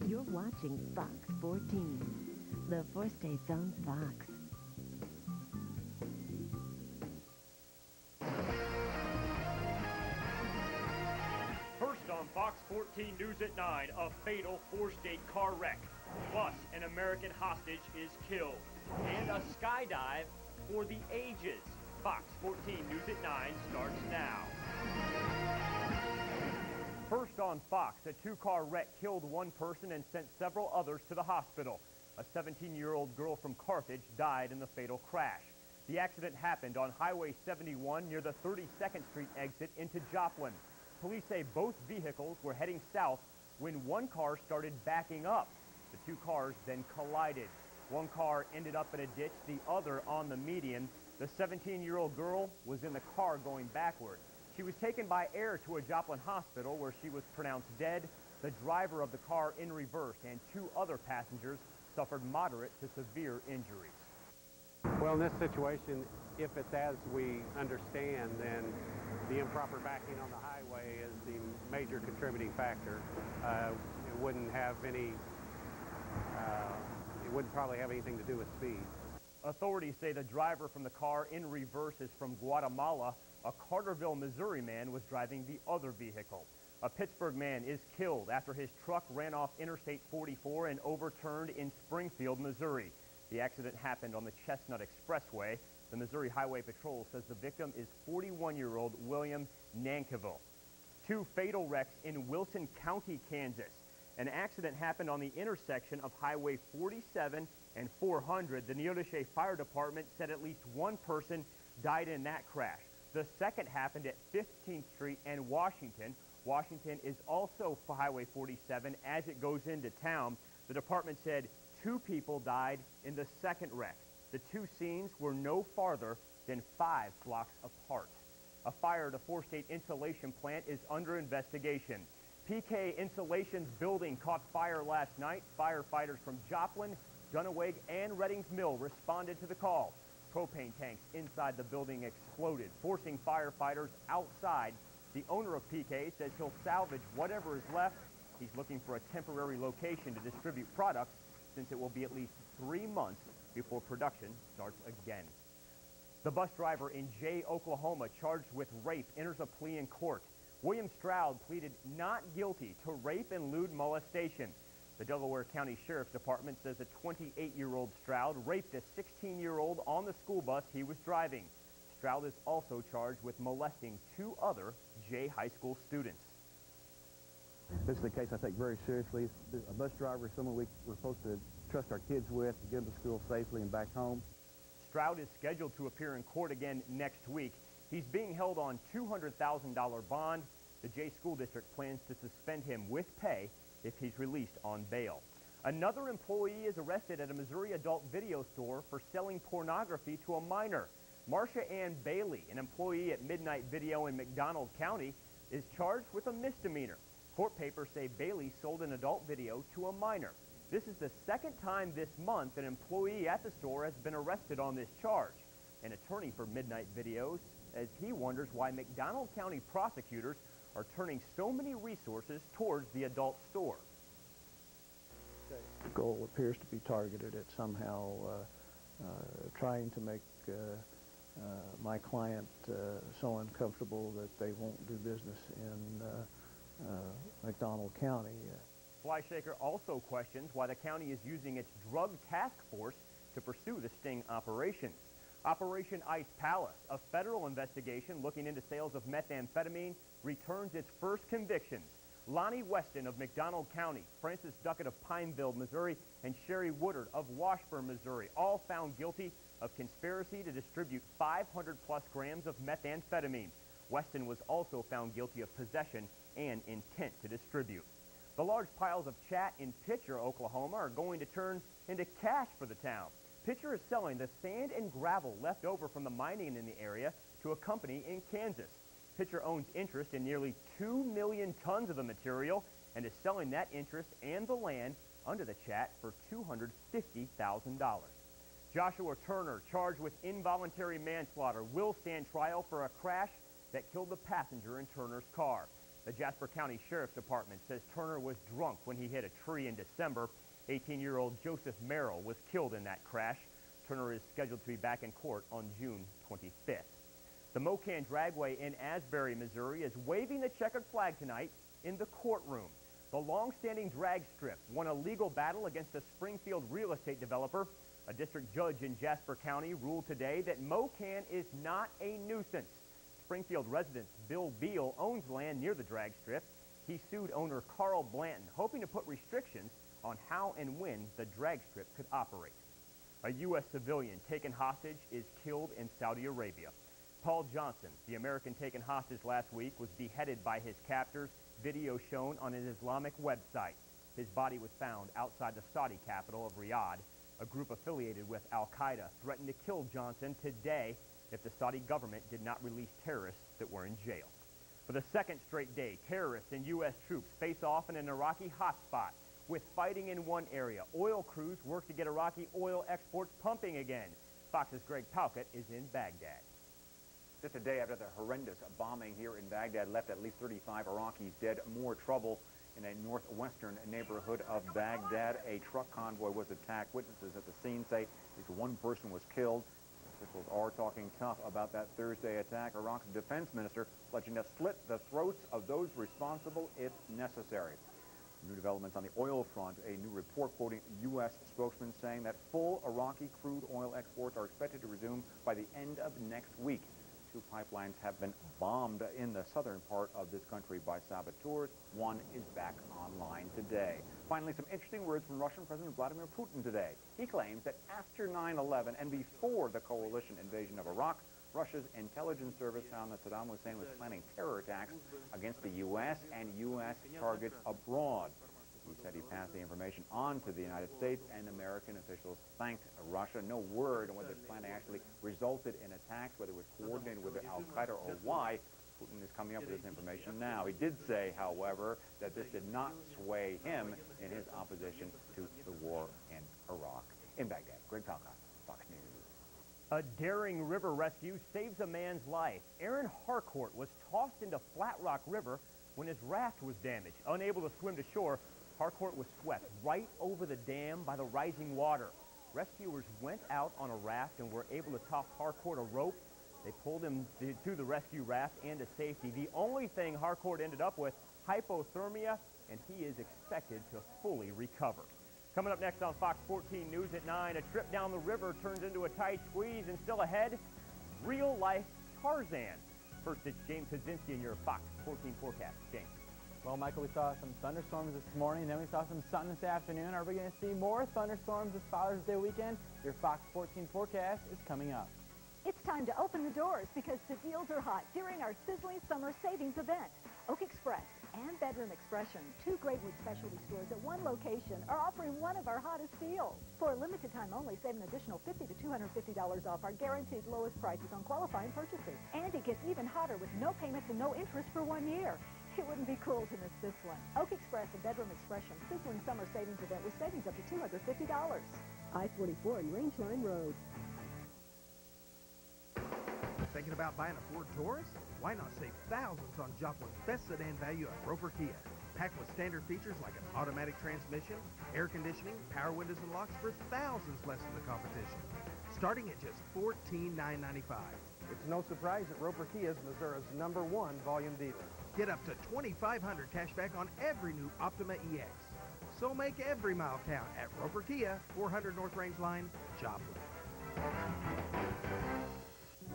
You're watching Fox 14, the four states own Fox. First on Fox 14 News at 9, a fatal four-state car wreck. Plus, an American hostage is killed. And a skydive for the ages. Fox 14 News at 9 starts now. First on Fox, a two-car wreck killed one person and sent several others to the hospital. A 17-year-old girl from Carthage died in the fatal crash. The accident happened on Highway 71 near the 32nd Street exit into Joplin. Police say both vehicles were heading south when one car started backing up. The two cars then collided. One car ended up in a ditch, the other on the median. The 17-year-old girl was in the car going backward. She was taken by air to a Joplin hospital where she was pronounced dead. The driver of the car in reverse and two other passengers suffered moderate to severe injuries. Well, in this situation, if it's as we understand, then the improper backing on the highway is the major contributing factor. It wouldn't have any, it wouldn't probably have anything to do with speed. Authorities say the driver from the car in reverse is from Guatemala. A Carterville, Missouri man was driving the other vehicle. A Pittsburgh man is killed after his truck ran off Interstate 44 and overturned in Springfield, Missouri. The accident happened on the Chestnut Expressway. The Missouri Highway Patrol says the victim is 41-year-old William Nankerville. Two fatal wrecks in Wilson County, Kansas. An accident happened on the intersection of Highway 47 and 400. The Neodesha Fire Department said at least one person died in that crash. The second happened at 15th Street and Washington. Washington is also for Highway 47 as it goes into town. The department said 2 people died in the second wreck. The two scenes were no farther than 5 blocks apart. A fire at a four-state insulation plant is under investigation. PK Insulation's building caught fire last night. Firefighters from Joplin, Dunaweg, and Reddings Mill responded to the call. Propane tanks inside the building exploded, forcing firefighters outside. The owner of PK says he'll salvage whatever is left. He's looking for a temporary location to distribute products since it will be at least 3 months before production starts again. The bus driver in Jay, Oklahoma, charged with rape, enters a plea in court. William Stroud pleaded not guilty to rape and lewd molestation. The Delaware County Sheriff's Department says a 28-year-old Stroud raped a 16-year-old on the school bus he was driving. Stroud is also charged with molesting 2 other Jay High School students. This is a case I take very seriously. A bus driver is someone we're supposed to trust our kids with to get them to school safely and back home. Stroud is scheduled to appear in court again next week. He's being held on $200,000 bond. The Jay School District plans to suspend him with pay if he's released on bail. Another employee is arrested at a Missouri adult video store for selling pornography to a minor. Marcia Ann Bailey, an employee at Midnight Video in McDonald County, is charged with a misdemeanor. Court papers say Bailey sold an adult video to a minor. This is the second time this month an employee at the store has been arrested on this charge. An attorney for Midnight Videos says he wonders why McDonald County prosecutors are turning so many resources towards the adult store. The goal appears to be targeted at somehow trying to make my client so uncomfortable that they won't do business in McDonald County. Flyshaker also questions why the county is using its drug task force to pursue the sting operations. Operation Ice Palace, a federal investigation looking into sales of methamphetamine, returns its first convictions. Lonnie Weston of McDonald County, Francis Duckett of Pineville, Missouri, and Sherry Woodard of Washburn, Missouri, all found guilty of conspiracy to distribute 500-plus grams of methamphetamine. Weston was also found guilty of possession and intent to distribute. The large piles of chat in Pitcher, Oklahoma, are going to turn into cash for the town. Pitcher is selling the sand and gravel left over from the mining in the area to a company in Kansas. Pitcher owns interest in nearly 2 million tons of the material and is selling that interest and the land under the chat for $250,000. Joshua Turner, charged with involuntary manslaughter, will stand trial for a crash that killed the passenger in Turner's car. The Jasper County Sheriff's Department says Turner was drunk when he hit a tree in December. 18-year-old Joseph Merrill was killed in that crash. Turner is scheduled to be back in court on June 25th. The Mocan Dragway in Asbury, Missouri is waving the checkered flag tonight in the courtroom. The long-standing drag strip won a legal battle against a Springfield real estate developer. A district judge in Jasper County ruled today that Mocan is not a nuisance. Springfield resident Bill Beal owns land near the drag strip. He sued owner Carl Blanton, hoping to put restrictions on how and when the drag strip could operate. A U.S. civilian taken hostage is killed in Saudi Arabia. Paul Johnson, the American taken hostage last week, was beheaded by his captors. Video shown on an Islamic website. His body was found outside the Saudi capital of Riyadh. A group affiliated with Al-Qaeda threatened to kill Johnson today if the Saudi government did not release terrorists that were in jail. For the second straight day, terrorists and U.S. troops face off in an Iraqi hotspot. With fighting in one area, oil crews work to get Iraqi oil exports pumping again. Fox's Greg Palkett is in Baghdad. Just a day after the horrendous bombing here in Baghdad left at least 35 Iraqis dead, more trouble in a northwestern neighborhood of Baghdad. A truck convoy was attacked. Witnesses at the scene say at least one person was killed. Officials are talking tough about that Thursday attack. Iraq's defense minister pledging to slit the throats of those responsible if necessary. New developments on the oil front. A new report quoting U.S. spokesman saying that full Iraqi crude oil exports are expected to resume by the end of next week. Two pipelines have been bombed in the southern part of this country by saboteurs. One is back online today. Finally, some interesting words from Russian President Vladimir Putin today. He claims that after 9/11 and before the coalition invasion of Iraq, Russia's intelligence service found that Saddam Hussein was planning terror attacks against the U.S. and U.S. targets abroad. He said he passed the information on to the United States, and American officials thanked Russia. No word on whether the plan actually resulted in attacks, whether it was coordinated with Al-Qaeda or why. Putin is coming up with this information now. He did say, however, that this did not sway him in his opposition to the war in Iraq. In Baghdad, Greg Palkott, Fox News. A daring river rescue saves a man's life. Aaron Harcourt was tossed into Flat Rock River when his raft was damaged. Unable to swim to shore, Harcourt was swept right over the dam by the rising water. Rescuers went out on a raft and were able to toss Harcourt a rope. They pulled him to the rescue raft and to safety. The only thing Harcourt ended up with, hypothermia, and he is expected to fully recover. Coming up next on Fox 14 News at 9, a trip down the river turns into a tight squeeze, and still ahead, real-life Tarzan. First, it's James Kaczynski in your Fox 14 forecast. James. Well, Michael, we saw some thunderstorms this morning, then we saw some sun this afternoon. Are we going to see more thunderstorms this Father's Day weekend? Your Fox 14 forecast is coming up. It's time to open the doors because the deals are hot during our sizzling summer savings event. Oak Express and Bedroom Expression, two Grapewood specialty stores at one location, are offering one of our hottest deals. For a limited time only, save an additional $50 to $250 off our guaranteed lowest prices on qualifying purchases. And it gets even hotter with no payments and no interest for 1 year. It wouldn't be cool to miss this one. Oak Express and Bedroom Expression, sizzling summer savings event with savings up to $250. I-44 and Rangeline Road. Thinking about buying a Ford Taurus? Why not save thousands on Joplin's best sedan value at Roper Kia? Packed with standard features like an automatic transmission, air conditioning, power windows and locks for thousands less than the competition. Starting at just $14,995. It's no surprise that Roper Kia is Missouri's #1 volume dealer. Get up to $2,500 cash back on every new Optima EX. So make every mile count at Roper Kia, 400 North Range Line, Joplin.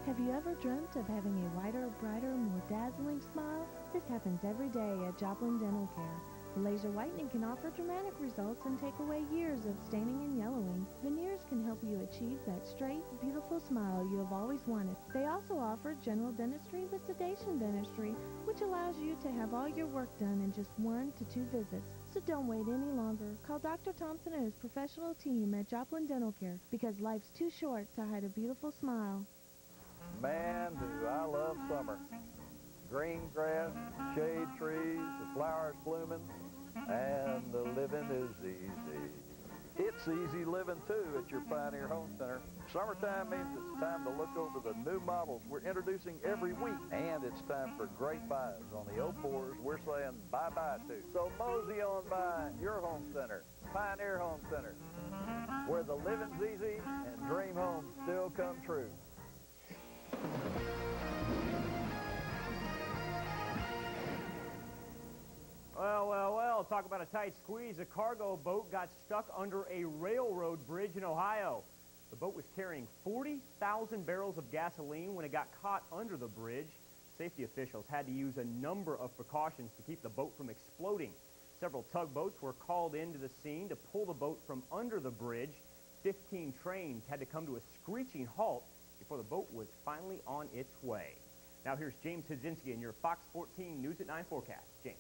Have you ever dreamt of having a whiter, brighter, more dazzling smile? This happens every day at Joplin Dental Care. Laser whitening can offer dramatic results and take away years of staining and yellowing. Veneers can help you achieve that straight, beautiful smile you have always wanted. They also offer general dentistry with sedation dentistry, which allows you to have all your work done in just 1 to 2 visits. So don't wait any longer. Call Dr. Thompson and his professional team at Joplin Dental Care, because life's too short to hide a beautiful smile. Man, do I love summer. Green grass, shade trees, the flowers blooming, and the living is easy. It's easy living. living too at your Pioneer Home Center. Summertime means it's time to look over the new models we're introducing every week. And it's time for great buys on the 04s we're saying bye-bye to. So mosey on by your home center, Pioneer Home Center, where the living's easy and dream homes still come true. Well, talk about a tight squeeze. A cargo boat got stuck under a railroad bridge in Ohio. The boat was carrying 40,000 barrels of gasoline when it got caught under the bridge. Safety officials had to use a number of precautions to keep the boat from exploding. Several tugboats were called into the scene to pull the boat from under the bridge. 15 trains had to come to a screeching halt before the boat was finally on its way. Now here's James Hudzinski in your Fox 14 News at 9 forecast. James.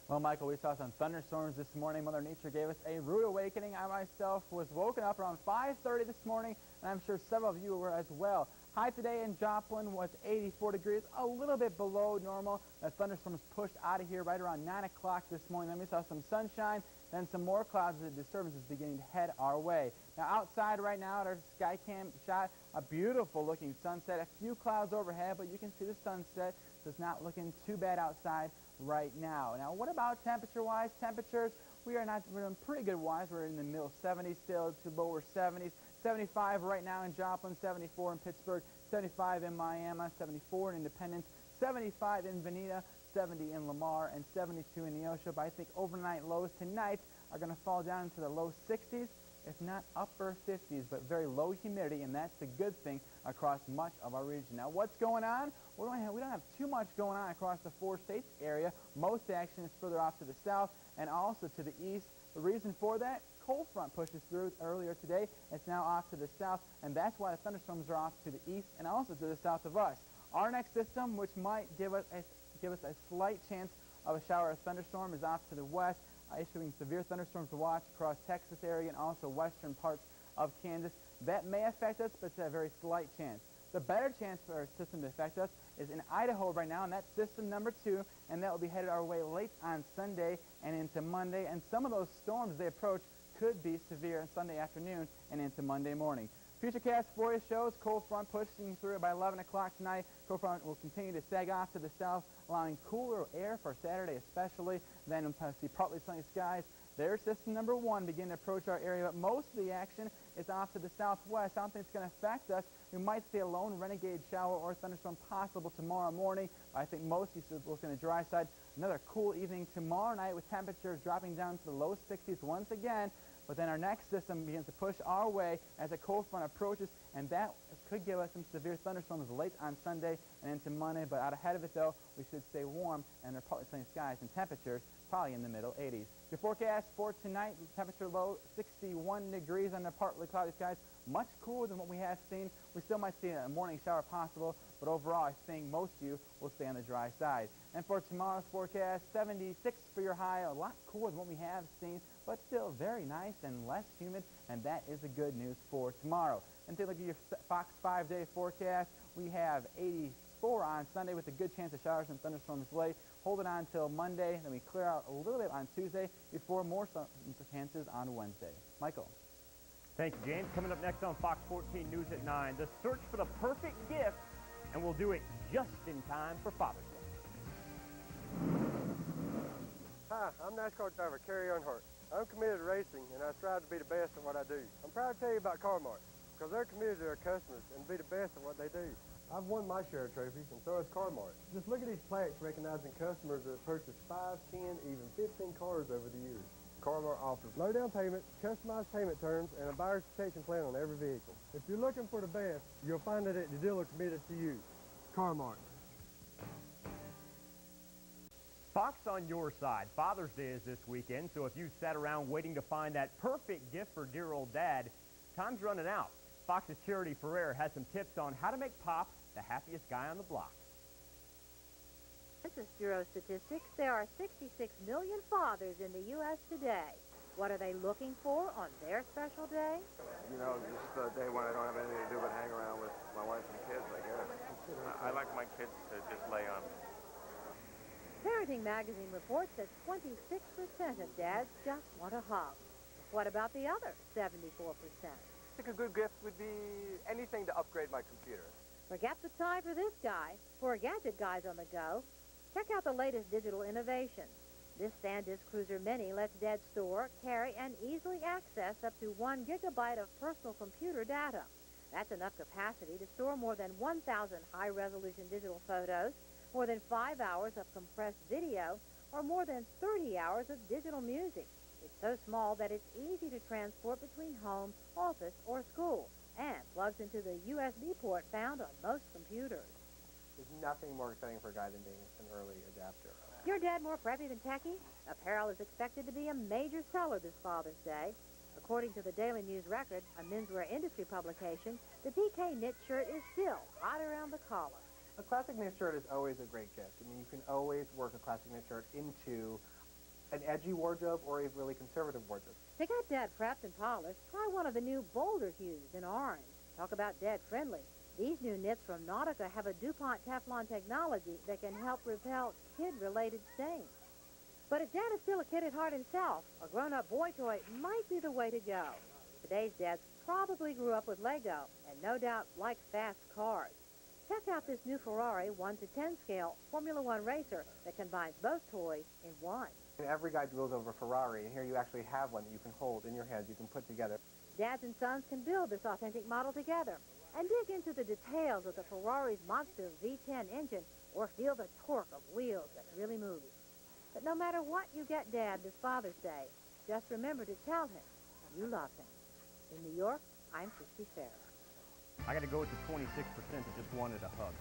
Well, Michael, we saw some thunderstorms this morning. Mother Nature gave us a rude awakening. I myself was woken up around 5:30 this morning, and I'm sure several of you were as well. High today in Joplin was 84 degrees, a little bit below normal. The thunderstorms pushed out of here right around 9 o'clock this morning. Then we saw some sunshine, then some more clouds as the disturbance is beginning to head our way. Now outside right now at our sky cam shot, a beautiful looking sunset, a few clouds overhead, but you can see the sunset, so it's not looking too bad outside right now. Now what about temperature-wise? Temperatures, we're in pretty good wise. We're in the middle 70s still to lower 70s. 75 right now in Joplin, 74 in Pittsburgh, 75 in Miami, 74 in Independence, 75 in Veneta, 70 in Lamar, and 72 in Neosho. But I think overnight lows tonight are going to fall down into the low 60s, if not upper 50s, but very low humidity, and that's the good thing across much of our region. Now, what's going on? We don't have too much going on across the 4 states area. Most action is further off to the south and also to the east. The reason for that, cold front pushes through earlier today. It's now off to the south, and that's why the thunderstorms are off to the east and also to the south of us. Our next system, which might give us a slight chance of a shower or thunderstorm, is off to the west, issuing severe thunderstorms to watch across Texas area and also western parts of Kansas. That may affect us, but it's a very slight chance. The better chance for our system to affect us is in Idaho right now, and that's system number 2, and that will be headed our way late on Sunday and into Monday. And some of those storms they approach could be severe on Sunday afternoon and into Monday morning. Futurecast for you shows cold front pushing through by 11 o'clock tonight. Cold front will continue to sag off to the south, allowing cooler air for Saturday especially. Then we'll see partly sunny skies. There's system number 1 begin to approach our area, but most of the action is off to the southwest. I don't think it's going to affect us. We might see a lone renegade shower or thunderstorm possible tomorrow morning. I think most of you look on the dry side. Another cool evening tomorrow night with temperatures dropping down to the low 60s once again. But then our next system begins to push our way as a cold front approaches, and that could give us some severe thunderstorms late on Sunday and into Monday. But out ahead of it, though, we should stay warm, and there are partly sunny skies and temperatures probably in the middle 80s. Your forecast for tonight, temperature low 61 degrees under partly cloudy skies, much cooler than what we have seen. We still might see a morning shower possible, but overall I think most of you will stay on the dry side. And for tomorrow's forecast, 76 for your high, a lot cooler than what we have seen, but still very nice and less humid, and that is the good news for tomorrow. And take a look at your Fox 5-day forecast. We have 84 on Sunday with a good chance of showers and thunderstorms late. Hold it on until Monday, then we clear out a little bit on Tuesday before more chances on Wednesday. Michael. Thank you, James. Coming up next on Fox 14 News at 9, the search for the perfect gift, and we'll do it just in time for Father's Day. Hi, I'm NASCAR driver Kerry Earnhardt. I'm committed to racing, and I strive to be the best at what I do. I'm proud to tell you about Car-Mart, because they're committed to their customers and be the best at what they do. I've won my share of trophies, and so has Car-Mart. Just look at these plaques recognizing customers that have purchased 5, 10, even 15 cars over the years. Car-Mart offers low down payment, customized payment terms, and a buyer's protection plan on every vehicle. If you're looking for the best, you'll find it at the dealer committed to you. Car-Mart. Fox on your side. Father's Day is this weekend, so if you sat around waiting to find that perfect gift for dear old Dad, time's running out. Fox's Charity Ferrer has some tips on how to make Pop the happiest guy on the block. Census Bureau statistics, there are 66 million fathers in the U.S. today. What are they looking for on their special day? You know, just a day when I don't have anything to do but hang around with my wife and kids, I guess. I like my kids to just lay on me. Parenting Magazine reports that 26% of dads just want a hug. What about the other 74%? I think a good gift would be anything to upgrade my computer. Forget the time for this guy. For gadget guys on the go, check out the latest digital innovation. This SanDisk Cruiser Mini lets Dad store, carry, and easily access up to 1 gigabyte of personal computer data. That's enough capacity to store more than 1,000 high-resolution digital photos, more than 5 hours of compressed video, or more than 30 hours of digital music. It's so small that it's easy to transport between home, office, or school, and plugs into the USB port found on most computers. There's nothing more exciting for a guy than being an early adapter. Your dad more preppy than techie? Apparel is expected to be a major seller this Father's Day. According to the Daily News Record, a menswear industry publication, the DK knit shirt is still hot around the collar. A classic knit shirt is always a great gift. I mean, you can always work a classic knit shirt into an edgy wardrobe or a really conservative wardrobe. To get Dad prepped and polished, try one of the new bolder hues in orange. Talk about Dad friendly. These new knits from Nautica have a DuPont Teflon technology that can help repel kid-related stains. But if Dad is still a kid at heart himself, a grown-up boy toy might be the way to go. Today's dads probably grew up with Lego and no doubt like fast cars. Check out this new Ferrari 1 to 10 scale Formula One racer that combines both toys in one. And every guy drools over a Ferrari, and here you actually have one that you can hold in your hands, you can put together. Dads and sons can build this authentic model together and dig into the details of the Ferrari's monster V10 engine or feel the torque of wheels that really move. But no matter what you get Dad this Father's Day, just remember to tell him you love him. In New York, I'm Christy Farrer. I got to go with the 26% that just wanted a hug.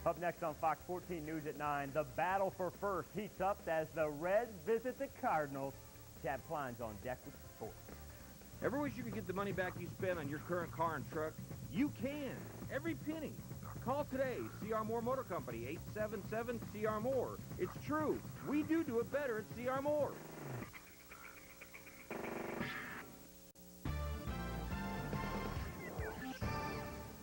Up next on Fox 14 News at 9, the battle for first heats up as the Reds visit the Cardinals. Chad Klein's on deck with sports. Ever wish you could get the money back you spent on your current car and truck? You can. Every penny. Call today. C.R. Moore Motor Company, 877-CR Moore. It's true. We do it better at C.R. Moore.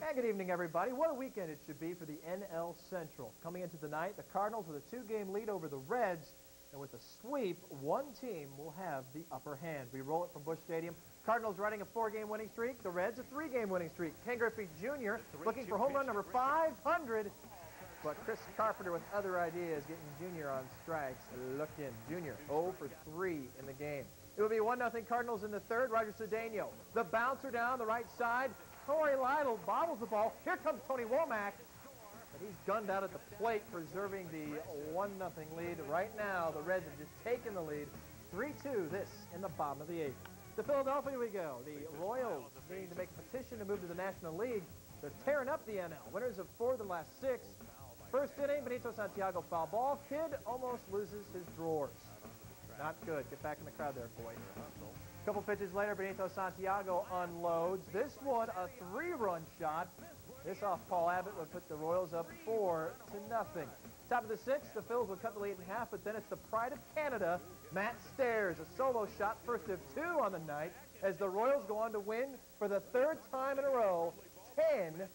And good evening, everybody. What a weekend it should be for the NL Central. Coming into the night, the Cardinals with a 2-game lead over the Reds. And with a sweep, one team will have the upper hand. We roll it from Busch Stadium. Cardinals riding a 4-game winning streak. The Reds a 3-game winning streak. Ken Griffey Jr. looking for home run number 500. But Chris Carpenter with other ideas, getting Jr. on strikes. Look in. Jr. 0 for 3 in the game. It will be 1-0 Cardinals in the third. Roger Cedeno. The bouncer down the right side. Corey Lytle bobbles the ball. Here comes Tony Womack. But he's gunned out at the plate, preserving the 1-0 lead. Right now, the Reds have just taken the lead. 3-2, this in the bottom of the 8th. To Philadelphia we go. The Royals needing to make a petition to move to the National League. They're tearing up the NL. Winners of 4 of the last 6. First inning, Benito Santiago foul ball. Kid almost loses his drawers. Not good. Get back in the crowd there, boy. A couple pitches later, Benito Santiago unloads. This one, a 3-run shot. This off Paul Abbott would put the Royals up 4-0. Top of the 6th, the Phils would cut the lead in half, but then it's the pride of Canada, Matt Stairs, a solo shot, first of 2 on the night, as the Royals go on to win for the 3rd time in a row, 10-4.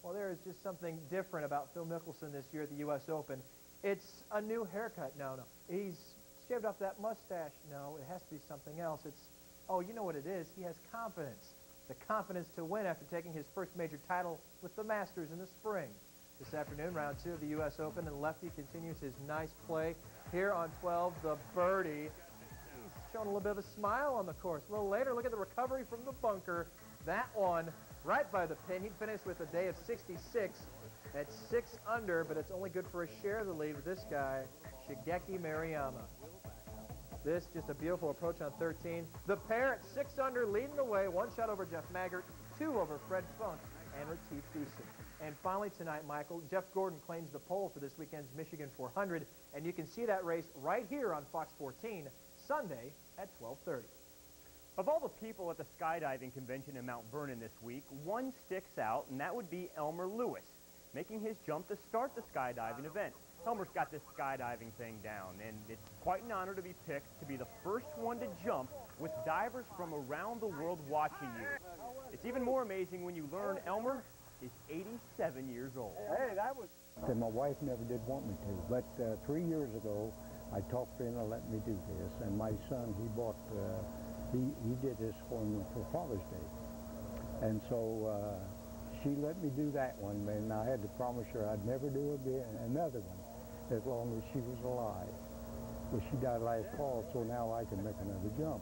Well, there is just something different about Phil Mickelson this year at the U.S. Open. It's a new haircut. No. He's shaved off that mustache. No, it has to be something else. It's, oh, you know what it is. He has confidence. The confidence to win after taking his first major title with the Masters in the spring. This afternoon, round 2 of the U.S. Open, and Lefty continues his nice play. Here on 12, the birdie. He's showing a little bit of a smile on the course. A little later, look at the recovery from the bunker. That one right by the pin. He finished with a day of 66 at 6 under, but it's only good for a share of the lead with this guy, Shigeki Maruyama. This just a beautiful approach on 13. The pair at 6 under, leading the way. 1 shot over Jeff Maggart, 2 over Fred Funk and Retief Dusin. And finally tonight, Michael, Jeff Gordon claims the pole for this weekend's Michigan 400, and you can see that race right here on Fox 14 Sunday at 12:30. Of all the people at the skydiving convention in Mount Vernon this week, one sticks out, and that would be Elmer Lewis, making his jump to start the skydiving event. Elmer's got this skydiving thing down, and it's quite an honor to be picked to be the first one to jump with divers from around the world watching you. It's even more amazing when you learn Elmer is 87 years old. Hey, that was... My wife never did want me to, but 3 years ago, I talked to him to let me do this, and my son, he bought, he did this for me for Father's Day. And so she let me do that one, and I had to promise her I'd never do another one as long as she was alive. Well, she died last fall, so now I can make another jump.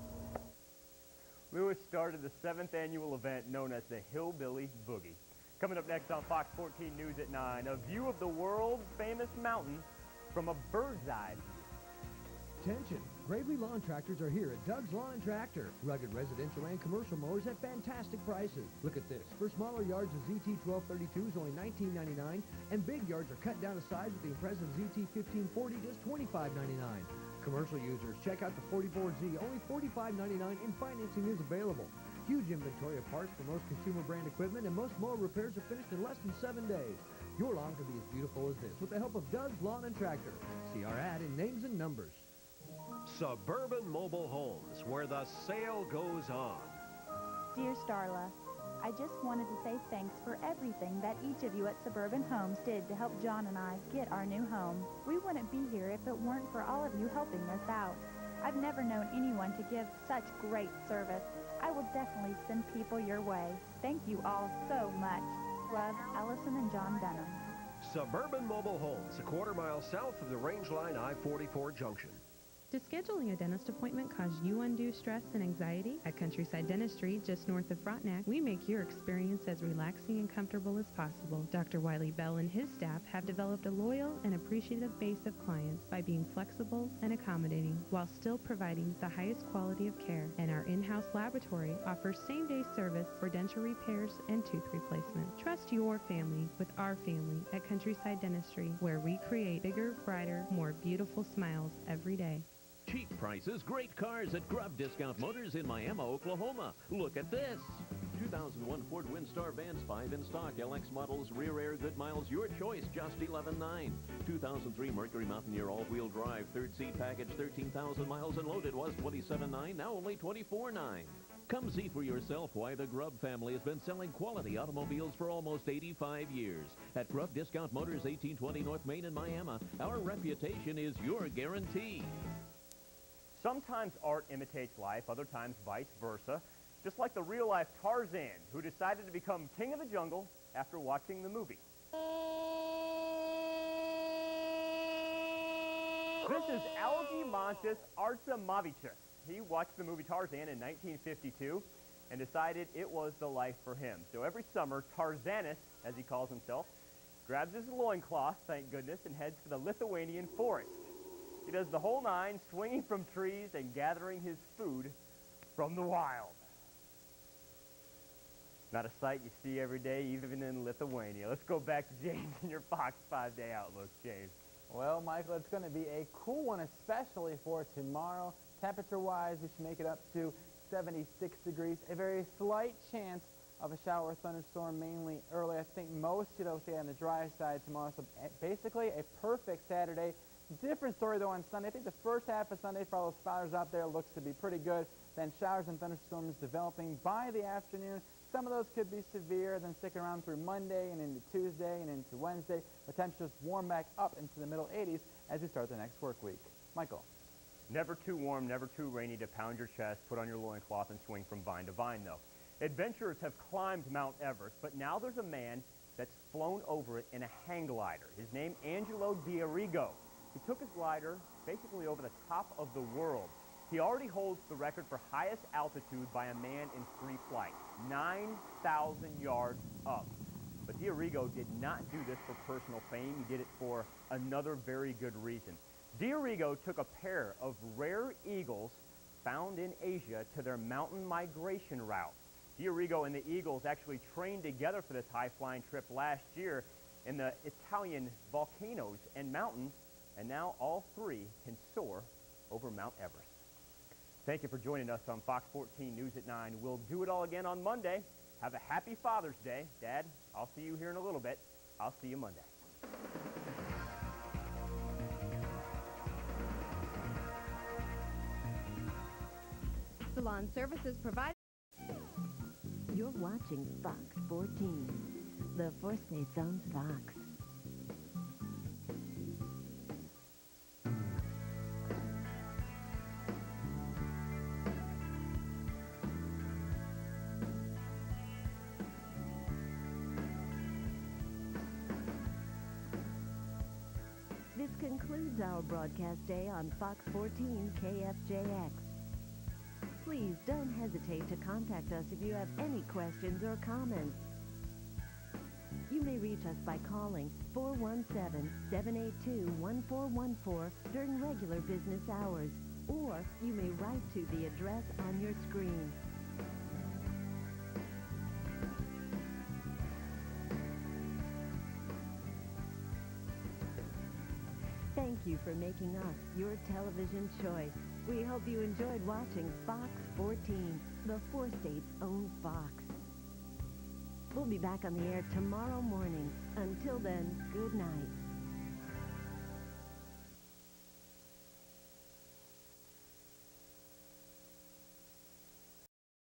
Lewis started the 7th annual event known as the Hillbilly Boogie. Coming up next on Fox 14 News at 9, a view of the world-famous mountain from a bird's eye view. Attention! Gravely Lawn Tractors are here at Doug's Lawn and Tractor. Rugged residential and commercial mowers at fantastic prices. Look at this. For smaller yards, the ZT1232 is only $19.99, and big yards are cut down to size with the impressive ZT1540, just $25.99. Commercial users, check out the 44Z, only $45.99, and financing is available. Huge inventory of parts for most consumer brand equipment, and most mower repairs are finished in less than 7 days. Your lawn can be as beautiful as this with the help of Doug's Lawn and Tractor. See our ad in names and numbers. Suburban Mobile Homes, where the sale goes on. Dear Starla, I just wanted to say thanks for everything that each of you at Suburban Homes did to help John and I get our new home. We wouldn't be here if it weren't for all of you helping us out. I've never known anyone to give such great service. I will definitely send people your way. Thank you all so much. Love, Allison and John Benham. Suburban Mobile Homes, a quarter-mile south of the Range Line I-44 junction. Does scheduling a dentist appointment cause you undue stress and anxiety? At Countryside Dentistry, just north of Frontenac, we make your experience as relaxing and comfortable as possible. Dr. Wiley Bell and his staff have developed a loyal and appreciative base of clients by being flexible and accommodating while still providing the highest quality of care. And our in-house laboratory offers same-day service for denture repairs and tooth replacement. Trust your family with our family at Countryside Dentistry, where we create bigger, brighter, more beautiful smiles every day. Cheap prices, great cars at Grubb Discount Motors in Miami, Oklahoma. Look at this. 2001 Ford Windstar vans, 5 in stock. LX models, rear air, good miles, your choice, just $11,900. 2003 Mercury Mountaineer all-wheel drive, third seat package, 13,000 miles and loaded, was $27,900, now only $24,900. Come see for yourself why the Grubb family has been selling quality automobiles for almost 85 years. At Grubb Discount Motors, 1820 North Main in Miami, our reputation is your guarantee. Sometimes art imitates life, other times vice versa. Just like the real-life Tarzan, who decided to become king of the jungle after watching the movie. This is Algymontis Artsemavicius. He watched the movie Tarzan in 1952 and decided it was the life for him. So every summer, Tarzanus, as he calls himself, grabs his loincloth, thank goodness, and heads for the Lithuanian forest. He does the whole nine, swinging from trees and gathering his food from the wild. Not a sight you see every day, even in Lithuania. Let's go back to James and your Fox 5-day outlook, James. Well, Michael, it's going to be a cool one, especially for tomorrow. Temperature-wise, we should make it up to 76 degrees. A very slight chance of a shower or thunderstorm, mainly early. I think most should stay on the dry side tomorrow. So basically, a perfect Saturday. Different story, though, on Sunday. I think the first half of Sunday for all those spotters out there looks to be pretty good. Then showers and thunderstorms developing by the afternoon. Some of those could be severe, then stick around through Monday and into Tuesday and into Wednesday. The temperatures warm back up into the middle 80s as we start the next work week. Michael. Never too warm, never too rainy to pound your chest, put on your loincloth, and swing from vine to vine, though. Adventurers have climbed Mount Everest, but now there's a man that's flown over it in a hang glider. His name, Angelo D'Arrigo. He took his glider basically over the top of the world. He already holds the record for highest altitude by a man in free flight, 9,000 yards up. But D'Arrigo did not do this for personal fame. He did it for another very good reason. D'Arrigo took a pair of rare eagles found in Asia to their mountain migration route. D'Arrigo and the eagles actually trained together for this high-flying trip last year in the Italian volcanoes and mountains, and now all three can soar over Mount Everest. Thank you for joining us on Fox 14 News at 9. We'll do it all again on Monday. Have a happy Father's Day. Dad, I'll see you here in a little bit. I'll see you Monday. Salon services provided. You're watching Fox 14, the four states on Fox. concludes our broadcast day on Fox 14 KFJX. Please don't hesitate to contact us if you have any questions or comments. You may reach us by calling 417-782-1414 during regular business hours, or you may write to the address on your screen. Thank you for making us your television choice. We hope you enjoyed watching Fox 14, the 4 states' own Fox. We'll be back on the air tomorrow morning. Until then, good night.